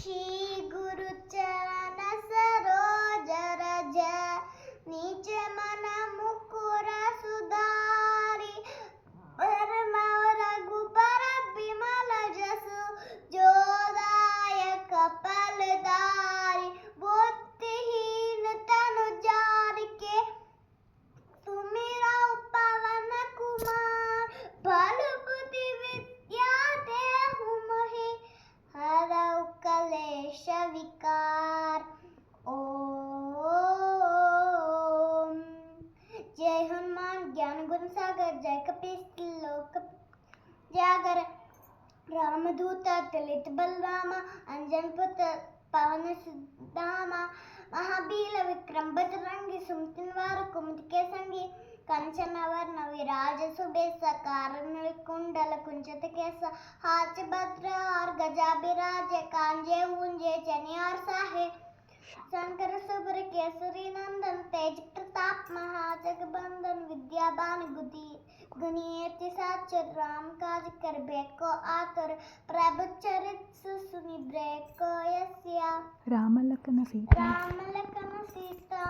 श्री गुरु चरण सरोज रज नीच मन मुकुर सुधारी परमव रघुबर बिमल जसु जोदायक फलदारी बुद्धिहीन तनु जारिके सुमिरा पवन कुमार बल बुद्धि विद्या देहु मोहि हरौ कलेश विकार ओम। जय हनुमान ज्ञान गुण सागर जय कपीस लोक जागर रामदूत तुलित बलरामा अंजन पुत्र पवन सुदामा महाबील विक्रम बजरंगी सुमति निवार कुमति के संगी कंचन वर्ण विराज सुबेसा कारण कुंडल कुंचित केसा हाथ भद्र और गजा बिराजे कांजे ऊंजे चनियार साहे शंकर सुब्र केसरी नंदन तेज प्रताप महाजगबंदन विद्याबान गुणियति साचर राम काज कर बेको आतुर प्रभु चरित सुनि ब्रेको यस्या राम लखन सीता राम लखन